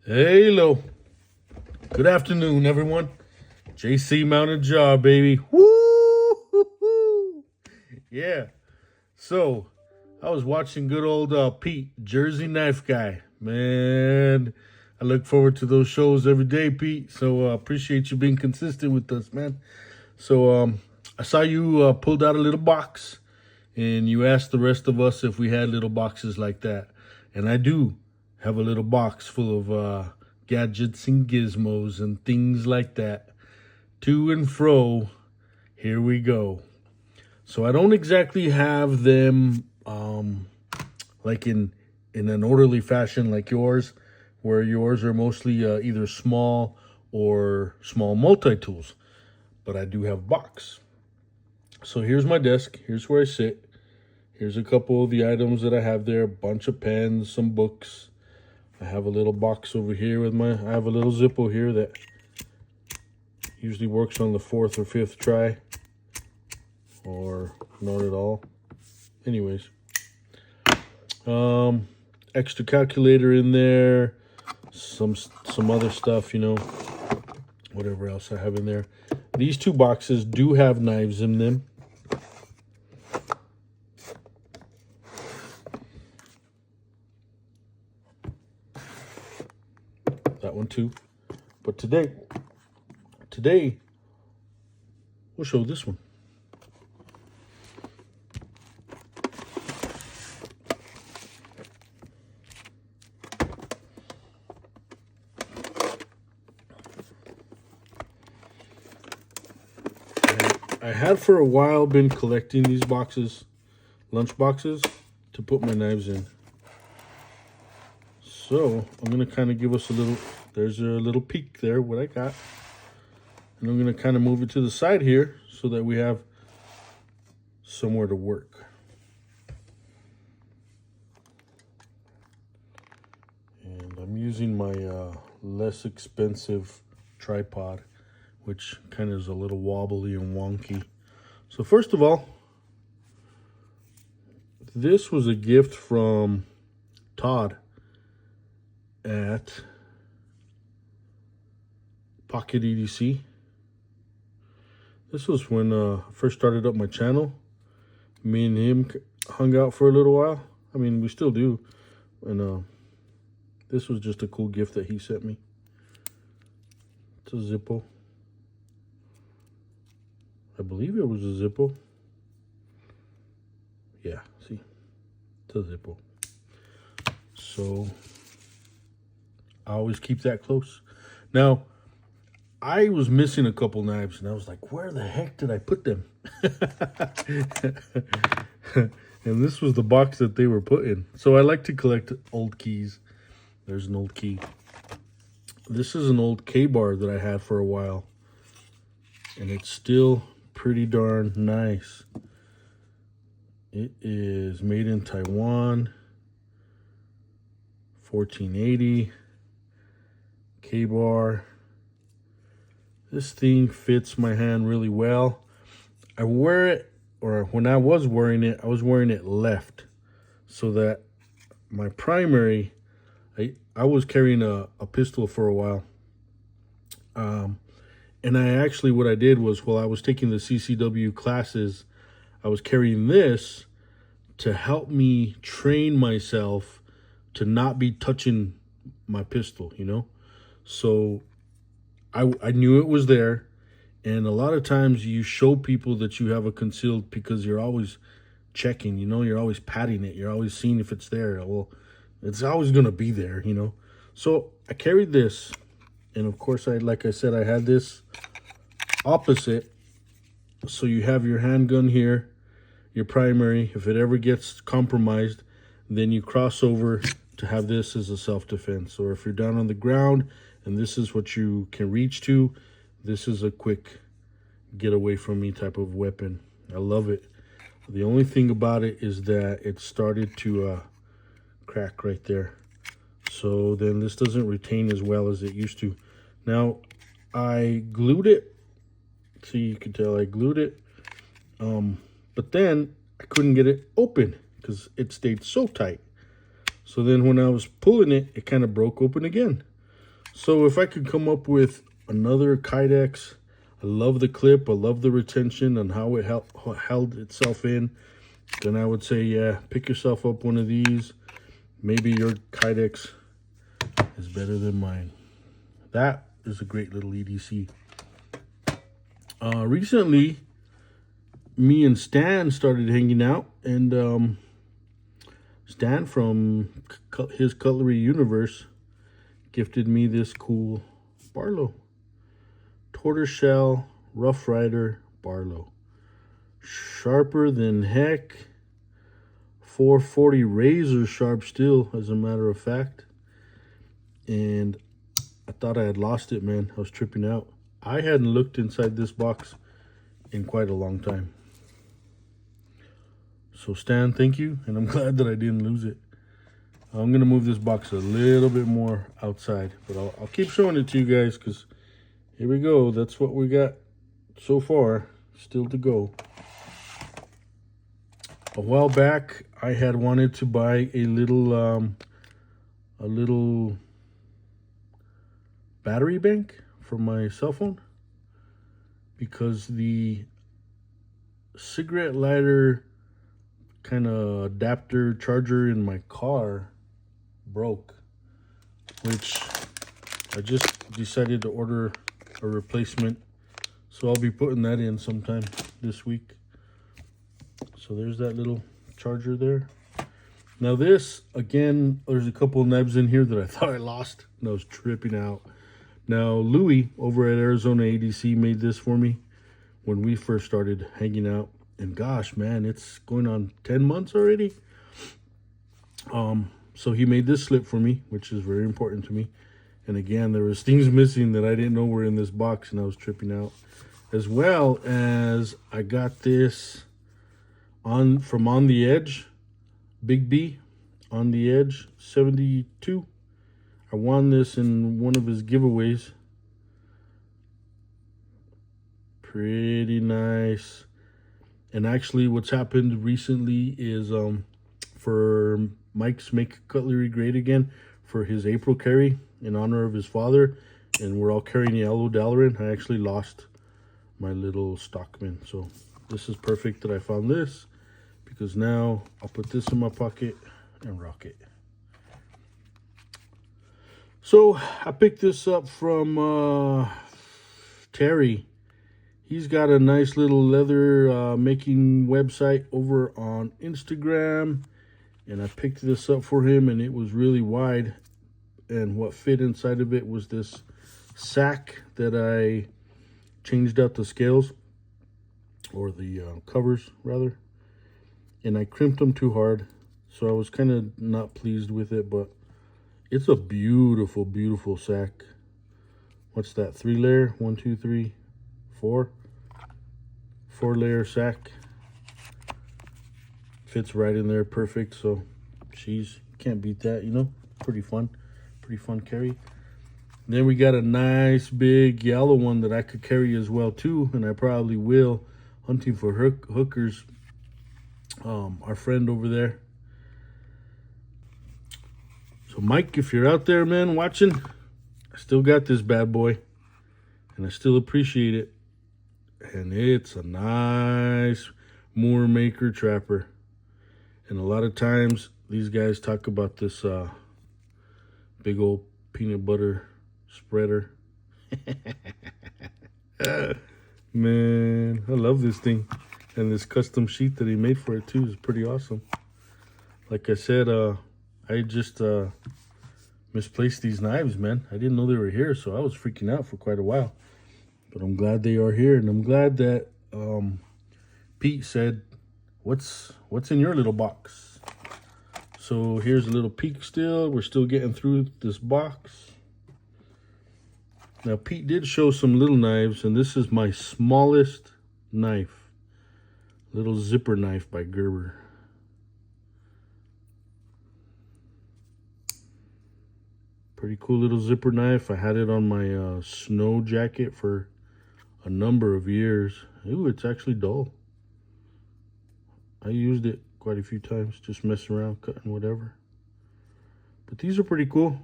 Hello. Good afternoon, everyone. JC Mounted Jaw, baby. Woo! Yeah. So, I was watching good old Pete, Jersey Knife Guy. Man, I look forward to those shows every day, Pete. So, appreciate you being consistent with us, man. So, I saw you pulled out a little box, and you asked the rest of us if we had little boxes like that. And I do have a little box full of gadgets and gizmos and things like that. To and fro, here we go. So I don't exactly have them like in an orderly fashion like yours, where yours are mostly either small or small multi-tools. But I do have box. So here's my desk. Here's where I sit. Here's a couple of the items that I have there. A bunch of pens, some books. I have a little box over here with I have a little Zippo here that usually works on the 4th or 5th try. Or not at all. Anyways. Extra calculator in there. Some other stuff, whatever else I have in there. These two boxes do have knives in them. That one too. But today we'll show this one. I had for a while been collecting these boxes, lunch boxes, to put my knives in. So I'm going to kind of give us there's a little peek there, what I got. And I'm going to kind of move it to the side here so that we have somewhere to work. And I'm using my less expensive tripod, which kind of is a little wobbly and wonky. So first of all, this was a gift from Todd at Pocket EDC. This was when I first started up my channel. Me and him hung out for a little while. I mean, we still do. And this was just a cool gift that he sent me. It's a Zippo. I believe it was a Zippo. Yeah, see? It's a Zippo. So I always keep that close. Now, I was missing a couple knives, and I was like, where the heck did I put them? And this was the box that they were put in. So I like to collect old keys. There's an old key. This is an old K-bar that I had for a while. And it's still pretty darn nice. It is made in Taiwan. 1480. K-bar. This thing fits my hand really well. I wear it, or when I was wearing it left, so that my primary, I was carrying a pistol for a while. And I actually, what I did was, while I was taking the CCW classes, I was carrying this to help me train myself to not be touching my pistol, So I knew it was there, and a lot of times you show people that you have a concealed because you're always checking, you're always patting it, you're always seeing if it's there. Well, it's always going to be there, So I carried this, and of course, like I said, I had this opposite. So you have your handgun here, your primary. If it ever gets compromised, then you cross over to have this as a self-defense. Or if you're down on the ground and this is what you can reach to, this is a quick get away from me type of weapon. I love it. The only thing about it is that it started to crack right there. So then this doesn't retain as well as it used to. Now, I glued it. See, you can tell I glued it. But then I couldn't get it open because it stayed so tight. So then when I was pulling it, it kind of broke open again. So if I could come up with another Kydex, I love the clip, I love the retention and how it held itself in, then I would say, yeah, pick yourself up one of these. Maybe your Kydex is better than mine. That is a great little EDC. Recently, me and Stan started hanging out, and Stan from his Cutlery Universe gifted me this cool Barlow. Tortoiseshell Rough Rider Barlow. Sharper than heck. 440 razor sharp steel, as a matter of fact. And I thought I had lost it, man. I was tripping out. I hadn't looked inside this box in quite a long time. So Stan, thank you, and I'm glad that I didn't lose it. I'm going to move this box a little bit more outside, but I'll keep showing it to you guys, because here we go. That's what we got so far, still to go. A while back, I had wanted to buy a little battery bank for my cell phone, because the cigarette lighter kind of adapter charger in my car broke, which I just decided to order a replacement, so I'll be putting that in sometime this week. So there's that little charger there. Now this, again, there's a couple of knives in here that I thought I lost, and I was tripping out. Now Louie over at Arizona ADC made this for me when we first started hanging out, and gosh, man, it's going on 10 months already. So he made this slip for me, which is very important to me. And again, there was things missing that I didn't know were in this box, and I was tripping out. As well as I got this from On The Edge, Big B, On The Edge 72. I won this in one of his giveaways. Pretty nice. And actually what's happened recently is for Mike's Make Cutlery Great Again, for his April carry in honor of his father, and we're all carrying yellow Dalaran, I actually lost my little Stockman. So this is perfect that I found this, because now I'll put this in my pocket and rock it. So I picked this up from Terry. He's got a nice little leather making website over on Instagram, and I picked this up for him, and it was really wide, and what fit inside of it was this sack that I changed out the scales, or the covers rather, and I crimped them too hard, so I was kind of not pleased with it, but it's a beautiful, beautiful sack. What's that, 3-layer? 1, 2, 3, 4. 4-layer sack. Fits right in there perfect, so geez, can't beat that, you know. Pretty fun carry. Then we got a nice big yellow one that I could carry as well too, and I probably will, hunting for hookers. Our friend over there. So Mike, if you're out there, man, watching, I still got this bad boy, and I still appreciate it. And it's a nice Moore Maker trapper. And a lot of times these guys talk about this big old peanut butter spreader. Man, I love this thing. And this custom sheet that he made for it too is pretty awesome. Like I said, I just misplaced these knives, man. I didn't know they were here, so I was freaking out for quite a while. But I'm glad they are here, and I'm glad that Pete said, what's in your little box? So here's a little peek still. We're still getting through this box. Now, Pete did show some little knives, and this is my smallest knife. Little zipper knife by Gerber. Pretty cool little zipper knife. I had it on my snow jacket for a number of years. Ooh, it's actually dull. I used it quite a few times, just messing around, cutting whatever. But these are pretty cool.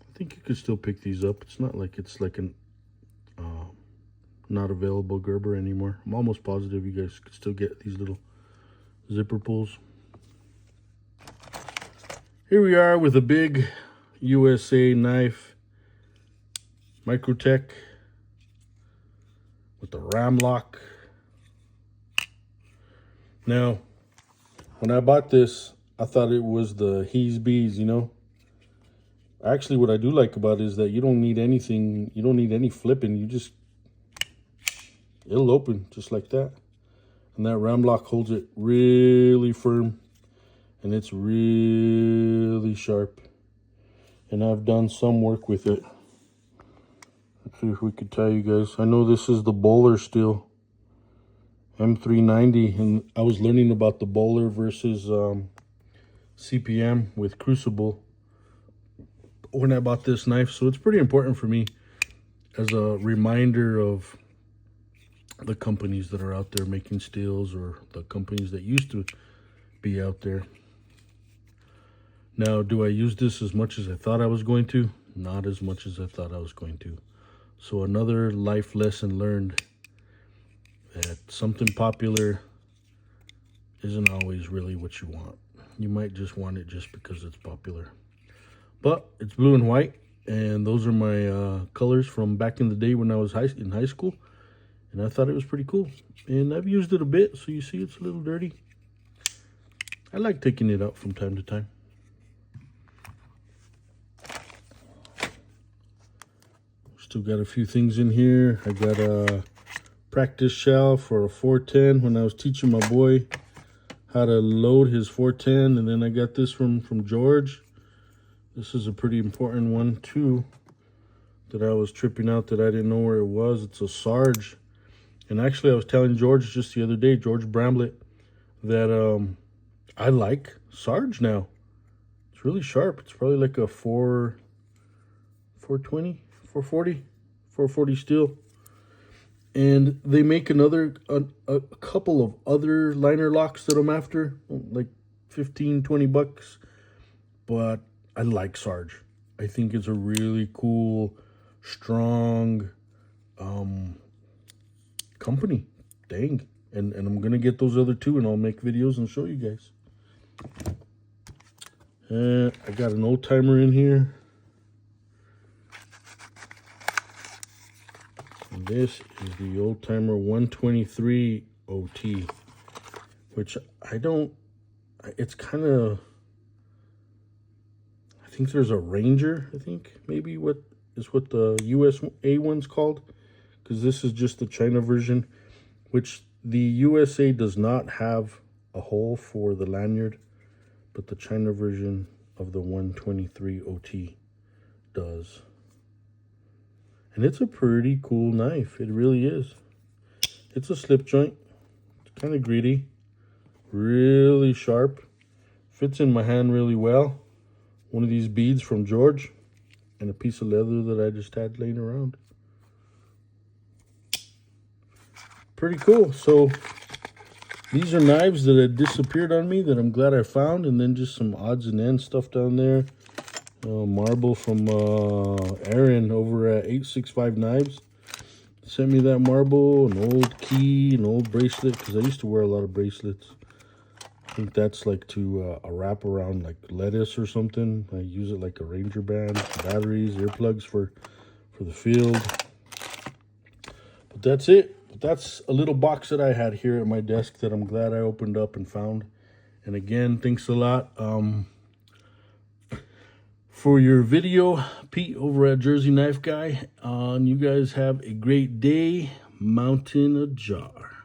I think you could still pick these up. It's not like it's like an not available Gerber anymore. I'm almost positive you guys could still get these little zipper pulls. Here we are with a big USA knife, Microtech, with the ram lock. Now, when I bought this, I thought it was the He's Bees, you know. Actually, what I do like about it is that you don't need anything, you don't need any flipping. You just, it'll open just like that. And that ram lock holds it really firm. And it's really sharp. And I've done some work with it. Let's see if we could tell you guys. I know this is the Bowler steel. M390. And I was learning about the Bowler versus CPM with Crucible when I bought this knife. So it's pretty important for me as a reminder of the companies that are out there making steels, or the companies that used to be out there. Now, do I use this as much as I thought I was going to? Not as much as I thought I was going to. So another life lesson learned, that something popular isn't always really what you want. You might just want it just because it's popular. But it's blue and white, and those are my colors from back in the day when I was in high school. And I thought it was pretty cool. And I've used it a bit, so you see it's a little dirty. I like taking it out from time to time. Still got a few things in here. I got a practice shell for a 410 when I was teaching my boy how to load his 410. And then I got this from George. This is a pretty important one too, that I was tripping out that I didn't know where it was. It's a Sarge. And actually, I was telling George just the other day, George Bramblett, that I like Sarge now. It's really sharp. It's probably like a 420, 440, 440 steel. And they make a couple of other liner locks that I'm after, like 15, 20 bucks. But I like Sarge. I think it's a really cool, strong company. Dang. And I'm going to get those other two, and I'll make videos and show you guys. I got an old timer in here. And this is the old timer 123 OT, which it's kind of, I think there's a Ranger, I think maybe what the USA one's called, because this is just the China version, which the USA does not have a hole for the lanyard, but the China version of the 123 OT does. And it's a pretty cool knife. It really is. It's a slip joint. It's kind of gritty. Really sharp. Fits in my hand really well. One of these beads from George. And a piece of leather that I just had laying around. Pretty cool. So these are knives that had disappeared on me that I'm glad I found. And then just some odds and ends stuff down there. Marble from Aaron over at 865 Knives. Sent me that marble, an old key, an old bracelet, because I used to wear a lot of bracelets. I think that's like to a wrap around like lettuce or something. I use it like a Ranger band, batteries, earplugs for the field. But that's it. But that's a little box that I had here at my desk that I'm glad I opened up and found. And again, thanks a lot. For your video, Pete over at Jersey Knife Guy. You guys have a great day. Mountain ajar.